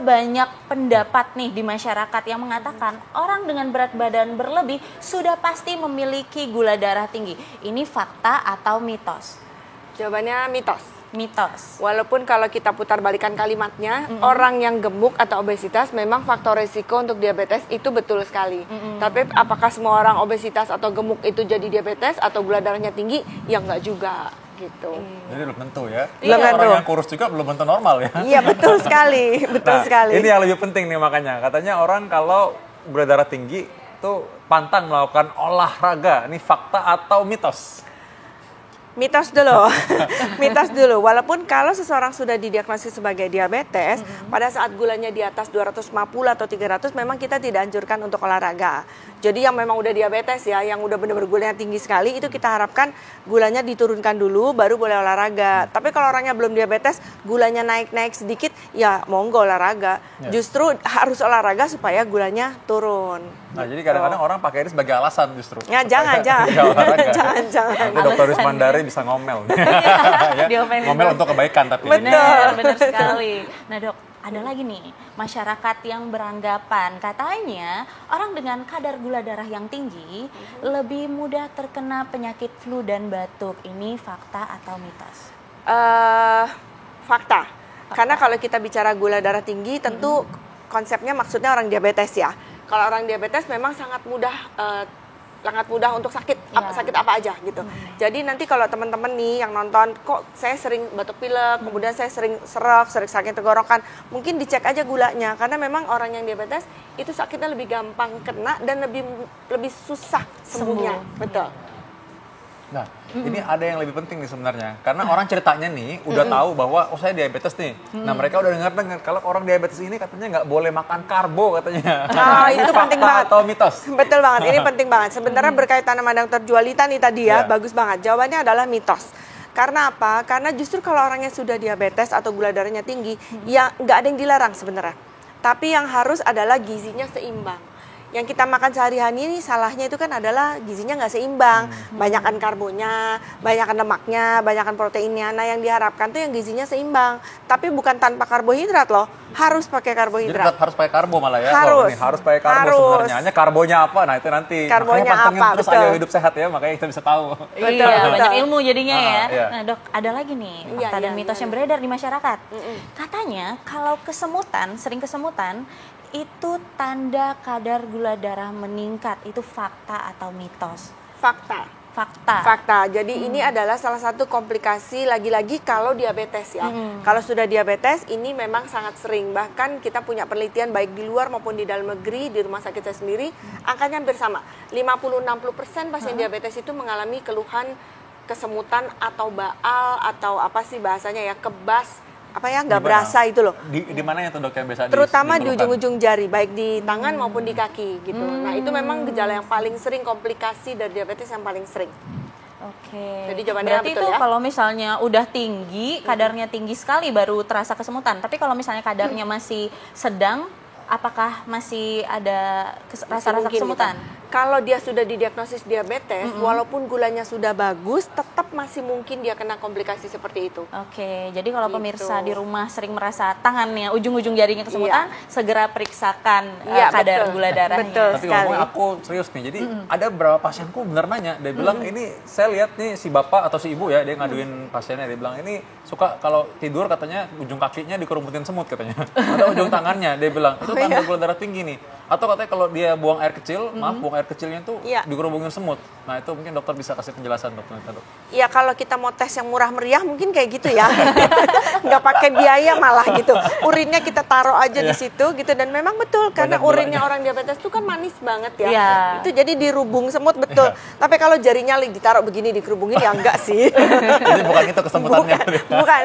banyak pendapat nih di masyarakat yang mengatakan orang dengan berat badan berlebih sudah pasti memiliki gula darah tinggi. Ini fakta atau mitos? Jawabannya mitos. Mitos. Walaupun kalau kita putar balikan kalimatnya, orang yang gemuk atau obesitas memang faktor resiko untuk diabetes itu betul sekali. Tapi apakah semua orang obesitas atau gemuk itu jadi diabetes atau gula darahnya tinggi? Ya enggak juga gitu. Jadi belum tentu ya. Belum tentu. Orang yang kurus juga belum tentu normal ya. Iya betul sekali, betul sekali. Ini yang lebih penting nih makanya. Katanya orang kalau gula darah tinggi itu pantang melakukan olahraga. Ini fakta atau mitos? Mitos dulu, mitos dulu. Walaupun kalau seseorang sudah didiagnosis sebagai diabetes, pada saat gulanya di atas 250 atau 300, memang kita tidak anjurkan untuk olahraga. Jadi yang memang udah diabetes ya, yang udah benar-benar gulanya tinggi sekali, itu kita harapkan gulanya diturunkan dulu, baru boleh olahraga. Tapi kalau orangnya belum diabetes, gulanya naik-naik sedikit, ya monggo olahraga. Justru harus olahraga supaya gulanya turun. Nah, jadi kadang-kadang orang pakai ini sebagai alasan justru. Ya, jangan. Nanti Dokter Rismandari bisa ngomel. Ya, ngomel untuk kebaikan tapi. Benar sekali. Nah dok, ada lagi nih masyarakat yang beranggapan katanya orang dengan kadar gula darah yang tinggi lebih mudah terkena penyakit flu dan batuk. Ini fakta atau mitos? Fakta. Karena kalau kita bicara gula darah tinggi, tentu konsepnya maksudnya orang diabetes ya. Kalau orang diabetes memang sangat mudah untuk sakit, sakit apa aja gitu. Jadi nanti kalau teman-teman nih yang nonton, kok saya sering batuk pilek, kemudian saya sering serak, sering sakit tenggorokan, mungkin dicek aja gulanya, karena memang orang yang diabetes itu sakitnya lebih gampang kena dan lebih susah sembuhnya. Betul. Nah, ini ada yang lebih penting nih sebenarnya. Karena orang ceritanya nih udah tahu bahwa saya diabetes nih. Nah, mereka udah dengar kalau orang diabetes ini katanya nggak boleh makan karbo katanya. Oh, itu penting banget. Atau mitos? Betul banget, ini penting banget. Sebenarnya berkaitan sama Dr. Jualita nih tadi ya, bagus banget. Jawabannya adalah mitos. Karena apa? Karena justru kalau orangnya sudah diabetes atau gula darahnya tinggi, ya nggak ada yang dilarang sebenarnya. Tapi yang harus adalah gizinya seimbang. Yang kita makan sehari-hari ini salahnya itu kan adalah gizinya nggak seimbang. Banyakan karbonya, banyakan lemaknya, banyakan proteinnya. Nah yang diharapkan tuh yang gizinya seimbang. Tapi bukan tanpa karbohidrat loh. Harus pakai karbohidrat. Jadi harus pakai karbo malah ya. Harus. Harus pakai karbo sebenarnya. Hanya karbonya apa? Nah itu nanti. Karbonya makanya pantengin apa? Terus Betul. ayo hidup sehat ya. Makanya kita bisa tahu. Iya, banyak ilmu jadinya ya. Iya. Nah dok, ada lagi nih fakta dan mitos yang beredar di masyarakat. Katanya kalau sering kesemutan, itu tanda kadar gula darah meningkat. Itu fakta atau mitos? Fakta. Fakta. Jadi ini adalah salah satu komplikasi lagi-lagi kalau diabetes ya. Kalau sudah diabetes ini memang sangat sering. Bahkan kita punya penelitian baik di luar maupun di dalam negeri, di rumah sakit saya sendiri, angkanya hampir sama. 50-60% pasien diabetes itu mengalami keluhan kesemutan atau baal atau apa sih bahasanya ya, kebas, apa ya, nggak berasa itu loh. Di mana ya tuh dok yang biasa terutama di ujung-ujung jari, baik di tangan maupun di kaki gitu. Nah itu memang gejala yang paling sering, komplikasi dari diabetes yang paling sering. Oke. Jadi jawabannya berarti betul itu ya. kalau misalnya udah tinggi, kadarnya tinggi sekali baru terasa kesemutan. Tapi kalau misalnya kadarnya masih sedang, apakah masih ada rasa-rasa kesemutan? Kalau dia sudah didiagnosis diabetes, walaupun gulanya sudah bagus, tetap masih mungkin dia kena komplikasi seperti itu. Oke, jadi kalau pemirsa di rumah sering merasa tangannya, ujung-ujung jarinya kesemutan, segera periksakan kadar gula darahnya. Betul Tapi sekali. ngomong aku serius nih, jadi ada beberapa pasienku bener nanya, dia bilang ini saya lihat nih si bapak atau si ibu ya, dia ngaduin pasiennya, dia bilang ini suka kalau tidur katanya ujung kakinya dikerumutin semut katanya, atau ujung tangannya, dia bilang itu tanda gula darah tinggi nih. Atau katanya kalau dia buang air kecil, buang air kecilnya tuh dikerubungin semut. Nah itu mungkin dokter bisa kasih penjelasan dok. Iya kalau kita mau tes yang murah meriah mungkin kayak gitu ya, nggak pakai biaya malah gitu. Urinnya kita taruh aja di situ gitu, dan memang betul karena urinnya orang diabetes itu kan manis banget ya. Itu jadi dirubung semut betul. Tapi kalau jarinya ditaruh begini dikerubungin ya enggak sih. Jadi bukan itu kesemutannya. Bukan.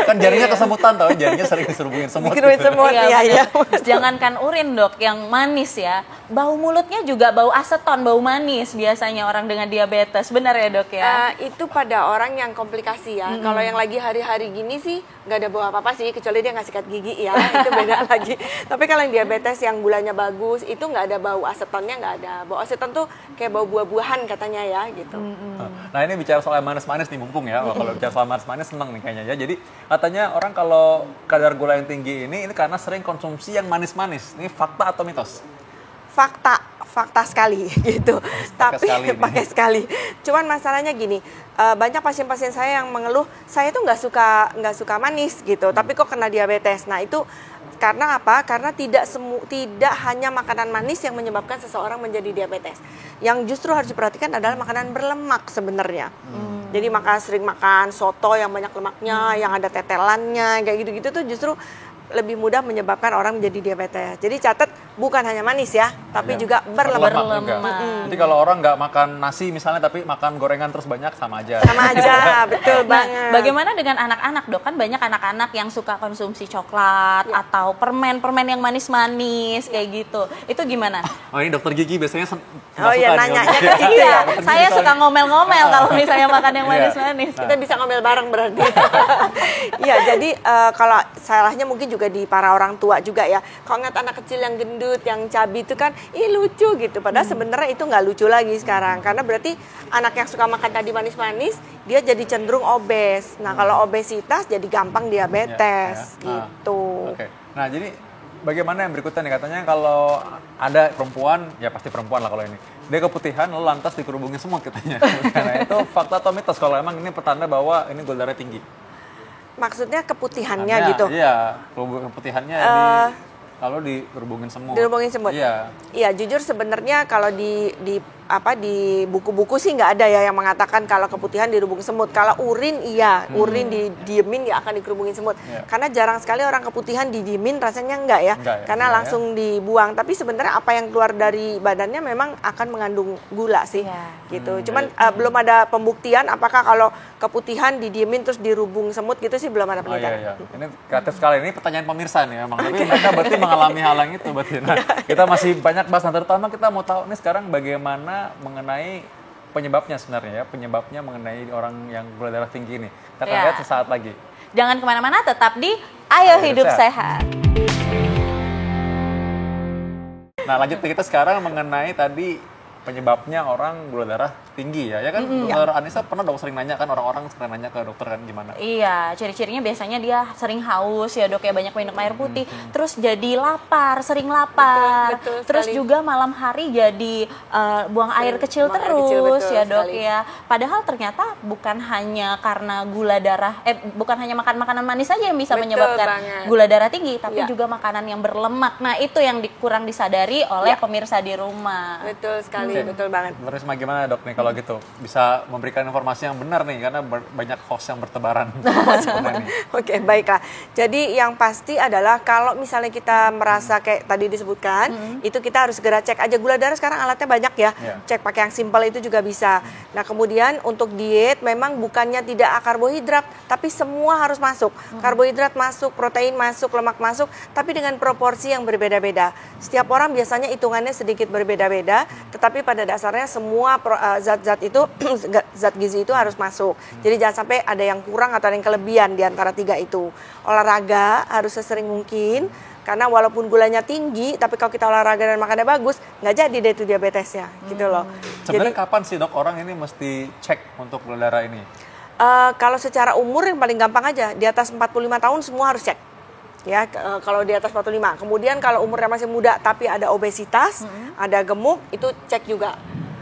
Kan jarinya kesemutan tau, jarinya sering diserubungin semut. Dikerubungin semut, iya. Jangankan urin dok, yang manis ya. Bau mulutnya juga bau aseton, bau manis biasanya orang dengan diabetes. Benar ya dok ya? Itu pada orang yang komplikasi ya. Kalau yang lagi hari-hari gini sih nggak ada bau apa-apa sih, kecuali dia nggak sikat gigi ya, itu beda lagi. Tapi kalau yang diabetes yang gulanya bagus, itu nggak ada bau asetonnya, nggak ada. Bau aseton tuh kayak bau buah-buahan katanya ya gitu. Nah ini bicara soal manis-manis nih mumpung ya. Kalau bicara soal manis-manis seneng nih kayaknya ya. Jadi katanya orang kalau kadar gula yang tinggi ini karena sering konsumsi yang manis-manis. Ini fakta atau mitos? Fakta sekali gitu. Tapi sekali pakai sekali. Cuman masalahnya gini, banyak pasien-pasien saya yang mengeluh, saya tuh nggak suka manis gitu, tapi kok kena diabetes. Nah itu karena apa? Karena tidak hanya makanan manis yang menyebabkan seseorang menjadi diabetes. Yang justru harus diperhatikan adalah makanan berlemak sebenarnya. Jadi sering makan soto yang banyak lemaknya, yang ada tetelannya, kayak gitu-gitu tuh justru lebih mudah menyebabkan orang menjadi diabetes. Jadi catat bukan hanya manis ya, tapi juga berlemak. Jadi kalau orang nggak makan nasi misalnya, tapi makan gorengan terus banyak, sama aja. Sama aja, betul banget. Bagaimana dengan anak-anak dok? Kan banyak anak-anak yang suka konsumsi coklat atau permen yang manis-manis kayak gitu. Itu gimana? Oh ini dokter gigi biasanya Oh iya, nanyanya ke situ Iya, ya. saya suka ngomel-ngomel kalau misalnya makan yang manis-manis. Kita bisa ngomel bareng berarti. Iya, jadi kalau salahnya mungkin juga di para orang tua juga ya. Kalau ngeliat anak kecil yang gendut, yang cabi itu kan, lucu gitu. Padahal sebenarnya itu nggak lucu lagi sekarang. Karena berarti anak yang suka makan tadi manis-manis, dia jadi cenderung obes. Nah kalau obesitas jadi gampang diabetes gitu. Oke. Nah jadi bagaimana yang berikutnya nih, katanya kalau ada perempuan, ya pasti perempuan lah kalau ini, dia keputihan lalu lantas dikerubungin semut katanya. Nah itu fakta atau mitos kalau emang ini petanda bahwa ini gula darah tinggi? Maksudnya keputihannya gitu? Iya, keputihannya lalu dikerubungin semut. Dikerubungin semut? Iya. Iya, jujur sebenarnya kalau di buku-buku sih nggak ada ya yang mengatakan kalau keputihan dirubung semut. Kalau urin iya, urin didiemin ya akan dikerubungin semut. Yeah. Karena jarang sekali orang keputihan didiemin rasanya enggak ya. Karena langsung dibuang. Tapi sebenarnya apa yang keluar dari badannya memang akan mengandung gula sih. Gitu. Cuman belum ada pembuktian apakah kalau keputihan didiemin terus dirubung semut gitu sih belum ada penelitian. Ini kreatif sekali. Ini pertanyaan pemirsa nih memang. Tapi mereka berarti mengalami hal yang itu berarti. Nah, kita masih banyak bahas. Nah, terutama kita mau tahu nih sekarang bagaimana mengenai penyebabnya sebenarnya ya, penyebabnya mengenai orang yang gula darah tinggi ini. Kita akan lihat sesaat lagi. Jangan kemana-mana, tetap di Ayo Hidup Sehat. Nah lanjut kita sekarang mengenai tadi penyebabnya orang gula darah tinggi ya kan dokter Anissa pernah dong sering nanya kan, orang-orang sering nanya ke dokter kan gimana? Iya, ciri-cirinya biasanya dia sering haus ya dok ya, banyak minum air putih, terus jadi lapar, sering lapar, betul terus sekali. juga malam hari jadi buang air kecil terus ya dok sekali. ya. Padahal ternyata bukan hanya karena gula darah, bukan hanya makan makanan manis saja yang bisa menyebabkan gula darah tinggi, tapi juga makanan yang berlemak. Nah itu yang kurang disadari oleh pemirsa di rumah. Betul sekali, betul banget. Terus gimana dok nih kalau gitu bisa memberikan informasi yang benar nih karena banyak hoax yang bertebaran. Oke, baiklah. Jadi yang pasti adalah kalau misalnya kita merasa kayak tadi disebutkan, itu kita harus segera cek aja gula darah. Sekarang alatnya banyak ya. Cek pakai yang simpel itu juga bisa. Nah, kemudian untuk diet memang bukannya tidak karbohidrat, tapi semua harus masuk. Karbohidrat masuk, protein masuk, lemak masuk, tapi dengan proporsi yang berbeda-beda. Setiap orang biasanya hitungannya sedikit berbeda-beda, tetapi pada dasarnya semua zat-zat itu zat gizi itu harus masuk. Jadi jangan sampai ada yang kurang atau ada yang kelebihan di antara tiga itu. Olahraga harus sesering mungkin, karena walaupun gulanya tinggi, tapi kalau kita olahraga dan makannya bagus, nggak jadi deh itu diabetesnya, gitu loh. Sebenarnya kapan sih dok orang ini mesti cek untuk gula darah ini? Kalau secara umur yang paling gampang aja, di atas 45 tahun semua harus cek. Ya, kalau di atas 45. Kemudian kalau umurnya masih muda tapi ada obesitas, ada gemuk, itu cek juga.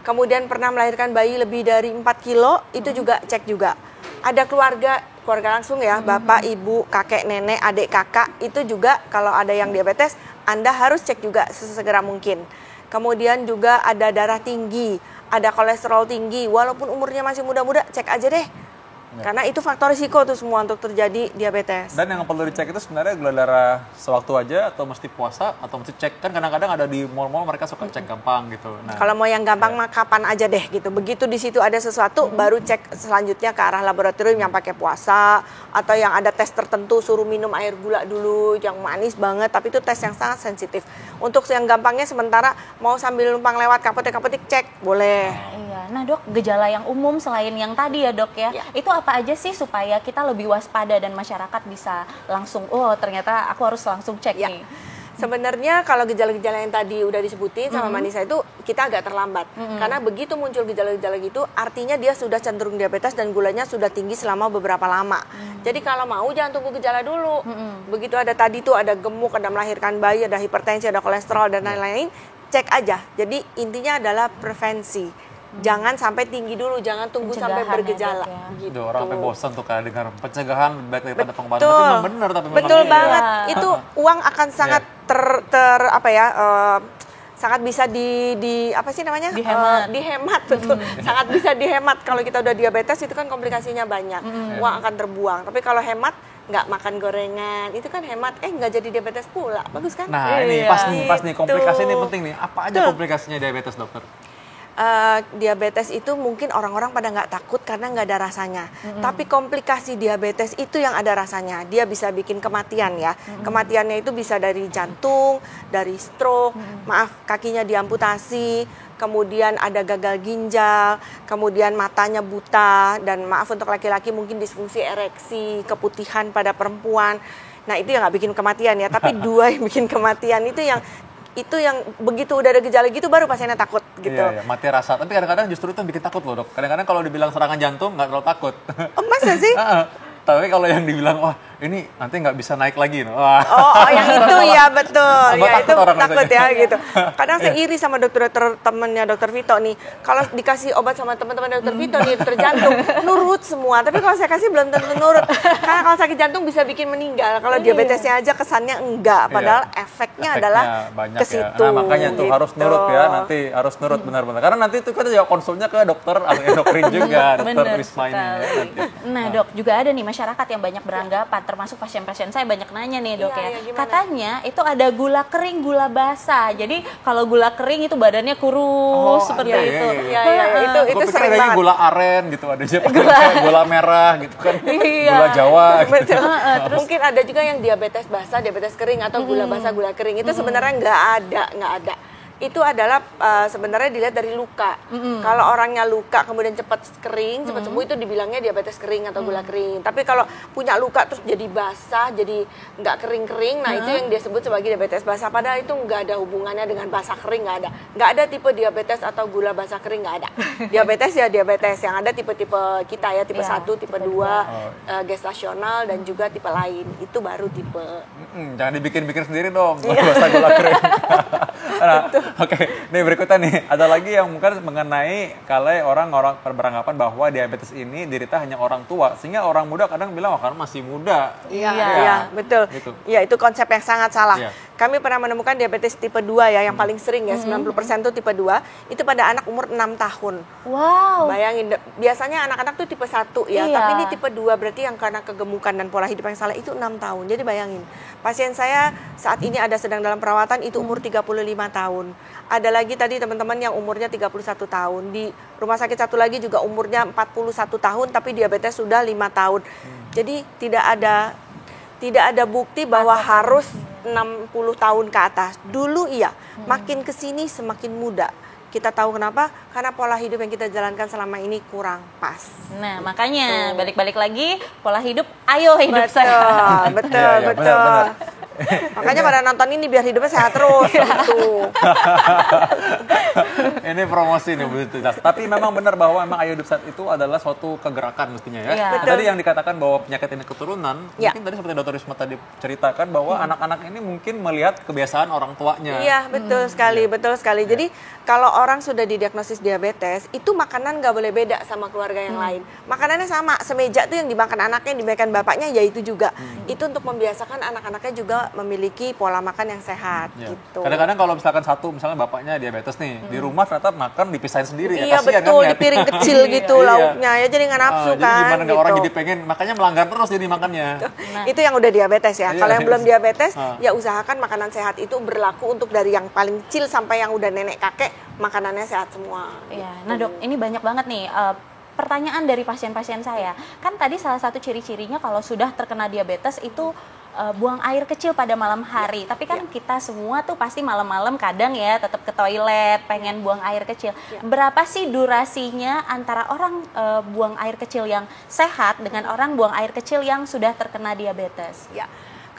Kemudian pernah melahirkan bayi lebih dari 4 kilo, itu juga cek juga. Ada keluarga langsung ya, bapak, ibu, kakek, nenek, adik, kakak, itu juga kalau ada yang diabetes, Anda harus cek juga sesegera mungkin. Kemudian juga ada darah tinggi, ada kolesterol tinggi, walaupun umurnya masih muda-muda, cek aja deh. Karena itu faktor risiko tuh semua untuk terjadi diabetes. Dan yang perlu dicek itu sebenarnya gula darah sewaktu aja atau mesti puasa atau mesti cek, kan kadang-kadang ada di mall-mall mereka suka cek gampang gitu. Nah, kalau mau yang gampang mah kapan aja deh gitu. Begitu di situ ada sesuatu baru cek selanjutnya ke arah laboratorium yang pakai puasa atau yang ada tes tertentu suruh minum air gula dulu yang manis banget, tapi itu tes yang sangat sensitif. Untuk yang gampangnya sementara mau sambil numpang lewat kapotek-kapotek cek boleh. Iya. Nah dok, gejala yang umum selain yang tadi ya dok ya, itu apa aja sih supaya kita lebih waspada dan masyarakat bisa langsung, oh ternyata aku harus langsung cek nih. Sebenarnya kalau gejala-gejala yang tadi udah disebutin sama Manisa itu kita agak terlambat. Karena begitu muncul gejala-gejala gitu artinya dia sudah cenderung diabetes dan gulanya sudah tinggi selama beberapa lama. Jadi kalau mau jangan tunggu gejala dulu. Begitu ada tadi tuh ada gemuk, ada melahirkan bayi, ada hipertensi, ada kolesterol dan lain-lain, cek aja. Jadi intinya adalah prevensi. Jangan sampai tinggi dulu, jangan tunggu sampai bergejala. Gitu. Orang sampai bosan tuh kayak dengar pencegahan baik daripada pengobatan. Betul. Tapi memang benar, tapi betul memang banget. Itu uang akan sangat sangat bisa apa sih namanya? Dihemat betul. Sangat bisa dihemat kalau kita udah diabetes itu kan komplikasinya banyak. Uang akan terbuang. Tapi kalau hemat nggak makan gorengan, itu kan hemat, nggak jadi diabetes pula. Bagus kan? Nah, ini pas nih komplikasi ini penting nih. Apa aja komplikasinya diabetes, dokter? Diabetes itu mungkin orang-orang pada nggak takut karena nggak ada rasanya. Tapi komplikasi diabetes itu yang ada rasanya. Dia bisa bikin kematian ya. Kematiannya itu bisa dari jantung, dari stroke, kakinya diamputasi, kemudian ada gagal ginjal, kemudian matanya buta, dan maaf untuk laki-laki mungkin disfungsi ereksi, keputihan pada perempuan. Nah itu yang nggak bikin kematian ya. Tapi dua yang bikin kematian itu yang begitu udah ada gejala gitu baru pasiennya takut gitu. Iya, mati rasa. Tapi kadang-kadang justru itu yang bikin takut loh dok. Kadang-kadang kalau dibilang serangan jantung nggak terlalu takut. Oh masa sih? Tapi kalau yang dibilang wah ini nanti nggak bisa naik lagi, wah. Oh yang itu ya betul, ya itu takut ya gitu. Kadang saya iri sama dokter-dokter temennya dokter Vito nih. Kalau dikasih obat sama teman-teman dokter Vito nih dokter jantung, nurut semua. Tapi kalau saya kasih belum tentu nurut. Karena kalau sakit jantung bisa bikin meninggal. Kalau diabetesnya aja kesannya enggak, padahal efeknya adalah ke situ. Nah makanya tuh harus nurut ya, nanti harus nurut benar-benar. Karena nanti itu kita juga konsulnya ke dokter endokrin juga, dokter Risma ini ya. Nah dok, juga ada nih masyarakat yang banyak beranggapan, termasuk pasien-pasien saya banyak nanya nih dok katanya itu ada gula kering, gula basah. Jadi kalau gula kering itu badannya kurus seperti itu. Itu sering banget. Gula aren gitu, ada juga gula merah gitu kan, gula Jawa. Gitu. Terus mungkin ada juga yang diabetes basah, diabetes kering atau gula basah, gula kering. Itu sebenarnya nggak ada. Itu adalah sebenarnya dilihat dari luka. Kalau orangnya luka kemudian cepat kering, cepat sembuh itu dibilangnya diabetes kering atau gula kering. Tapi kalau punya luka terus jadi basah, jadi nggak kering-kering, nah itu yang dia sebut sebagai diabetes basah. Padahal itu nggak ada hubungannya dengan basah kering, nggak ada. Nggak ada tipe diabetes atau gula basah kering, nggak ada. Diabetes ya diabetes, yang ada tipe-tipe kita ya, tipe 1, tipe 2, gestasional dan juga tipe lain. Itu baru tipe. Jangan dibikin-bikin sendiri dong, basah gula kering. Oke, nih berikutnya nih, ada lagi yang mungkin mengenai kalau orang beranggapan bahwa diabetes ini derita hanya orang tua, sehingga orang muda kadang bilang, wah kan masih muda. Iya, betul. Gitu. Ya, itu konsep yang sangat salah. Iya. Kami pernah menemukan diabetes tipe 2 ya, yang paling sering ya, 90% itu tipe 2, itu pada anak umur 6 tahun. Wow. Bayangin, biasanya anak-anak tuh tipe 1 ya, tapi ini tipe 2 berarti yang karena kegemukan dan pola hidup yang salah itu 6 tahun. Jadi bayangin, pasien saya saat ini ada sedang dalam perawatan itu umur 35 tahun. Ada lagi tadi teman-teman yang umurnya 31 tahun. Di rumah sakit satu lagi juga umurnya 41 tahun tapi diabetes sudah 5 tahun. Jadi tidak ada bukti bahwa harus 60 tahun ke atas. Dulu iya, makin kesini semakin muda. Kita tahu kenapa? Karena pola hidup yang kita jalankan selama ini kurang pas. Nah, makanya balik-balik lagi pola hidup, ayo hidup sehat. Betul. Benar. Makanya pada nonton ini biar hidupnya sehat terus gitu. Ini promosi nih Bu Tutas. Tapi memang benar bahwa memang Ayo Hidup Sehat itu adalah suatu kegerakan mestinya ya. Iya. Tadi yang dikatakan bahwa penyakit ini keturunan, mungkin tadi seperti Dr. Risma tadi ceritakan bahwa anak-anak ini mungkin melihat kebiasaan orang tuanya. Iya, betul sekali. Jadi kalau orang sudah didiagnosis diabetes, itu makanan nggak boleh beda sama keluarga yang lain. Makanannya sama, semeja tuh yang dimakan anaknya, yang dimakan bapaknya, ya itu juga. Itu untuk membiasakan anak-anaknya juga memiliki pola makan yang sehat gitu. Kadang-kadang kalau misalkan misalnya bapaknya diabetes nih, di rumah ternyata ternyata makan dipisahin sendiri ya. Iya Kasihan betul, kan, di piring kecil gitu Iya. lauknya ya, jadi nggak nafsu Jadi kan gimana nih gitu. orang jadi pengen, makanya melanggar terus jadi makannya. Itu yang udah diabetes ya. Iya. Kalau yang belum diabetes, Ah. ya usahakan makanan sehat itu berlaku untuk dari yang paling kecil sampai yang udah nenek kakek, makanannya sehat semua. Iya, nah dok, ini banyak banget nih pertanyaan dari pasien-pasien saya. Kan tadi salah satu ciri-cirinya kalau sudah terkena diabetes itu buang air kecil pada malam hari. Tapi kan kita semua tuh pasti malam-malam kadang ya tetap ke toilet, pengen buang air kecil. Berapa sih durasinya antara orang buang air kecil yang sehat dengan orang buang air kecil yang sudah terkena diabetes? Ya.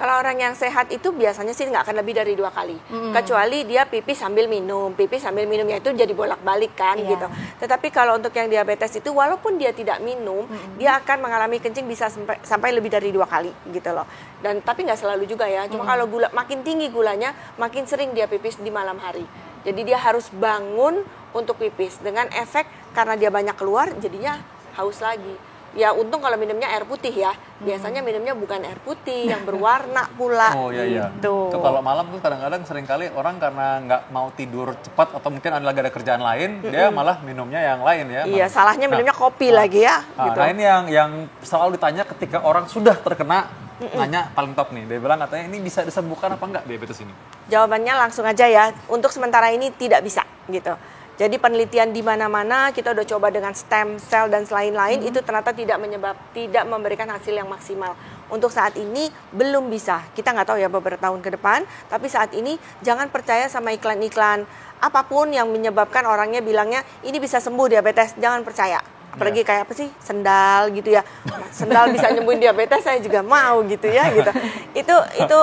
Kalau orang yang sehat itu biasanya sih nggak akan lebih dari 2 kali. Kecuali dia pipis sambil minumnya itu jadi bolak-balik kan gitu. Tetapi kalau untuk yang diabetes itu walaupun dia tidak minum, dia akan mengalami kencing bisa sampai lebih dari 2 kali gitu loh. Dan tapi nggak selalu juga ya. Cuma kalau gula makin tinggi gulanya, makin sering dia pipis di malam hari. Jadi dia harus bangun untuk pipis dengan efek karena dia banyak keluar jadinya haus lagi. Ya untung kalau minumnya air putih ya. Biasanya minumnya bukan air putih yang berwarna pula. Oh iya iya. Gitu. Itu kalau malam tuh kadang-kadang seringkali orang karena nggak mau tidur cepat atau mungkin lagi ada kerjaan lain, dia malah minumnya yang lain ya. Iya, salahnya minumnya kopi lagi ya. Gitu. Nah ini yang selalu ditanya ketika orang sudah terkena, nanya paling top nih. Dia bilang katanya ini bisa disembuhkan apa enggak diabetes ini? Jawabannya langsung aja ya. Untuk sementara ini tidak bisa gitu. Jadi penelitian di mana-mana kita udah coba dengan stem cell dan lain-lain itu ternyata tidak memberikan hasil yang maksimal. Untuk saat ini belum bisa. Kita nggak tahu ya beberapa tahun ke depan. Tapi saat ini jangan percaya sama iklan-iklan apapun yang menyebabkan orangnya bilangnya ini bisa sembuh diabetes. Jangan percaya. Apalagi kayak apa sih sendal gitu ya. Sendal bisa nyembuhin diabetes saya juga mau gitu ya gitu. Itu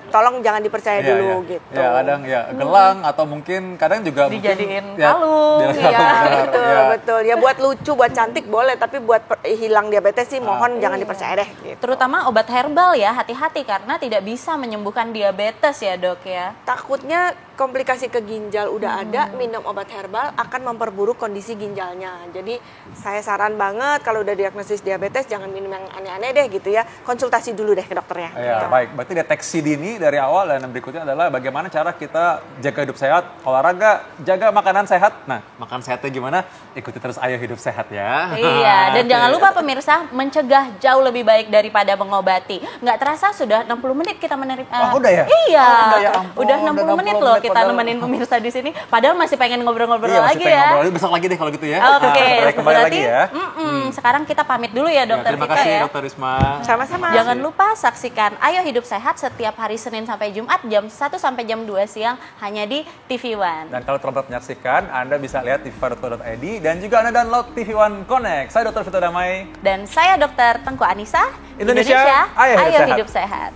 tolong jangan dipercaya dulu gitu. Ya kadang ya gelang atau mungkin kadang juga dijadiin mungkin, ya, kalung. benar, Betul, ya. betul. Ya buat lucu, buat cantik boleh, tapi buat hilang diabetes sih mohon jangan dipercaya deh. Gitu. Terutama obat herbal ya, hati-hati karena tidak bisa menyembuhkan diabetes ya dok ya. Takutnya komplikasi ke ginjal udah ada, minum obat herbal akan memperburuk kondisi ginjalnya. Jadi saya saran banget kalau udah diagnosis diabetes jangan minum yang aneh-aneh deh gitu ya. Konsultasi dulu deh ke dokternya. Ya, Gitu. baik. Berarti deteksi dini dari awal dan yang berikutnya adalah bagaimana cara kita jaga hidup sehat, olahraga, jaga makanan sehat. Nah, makan sehatnya gimana? Ikuti terus Ayo Hidup Sehat ya. Iya, dan jangan lupa pemirsa, mencegah jauh lebih baik daripada mengobati. Nggak terasa sudah 60 menit kita menerima. Oh, udah ya? Iya, Oh, udah ya ampun, udah udah 60 menit 60 loh menit kita padahal. nemenin pemirsa di sini. Padahal masih pengen ngobrol-ngobrol Iya, masih lagi pengen ya. ngobrol lagi, besok lagi deh kalau gitu ya. Oke, Nah, kembali berarti lagi ya. sekarang kita pamit dulu ya Ya, dokter terima Vita kasih ya. Dokter Risma. Sama-sama. Jangan lupa saksikan Ayo Hidup Sehat setiap hari Senin sampai Jumat jam 1 sampai jam 2 siang hanya di TV One. Dan kalau terlambat menyaksikan, Anda bisa lihat tv1.co.id dan juga Anda download TV One Connect. Saya Dr. Vito Damai. Dan saya Dokter Tengku Anissa. Indonesia, Ayo Hidup Sehat. Hidup Sehat.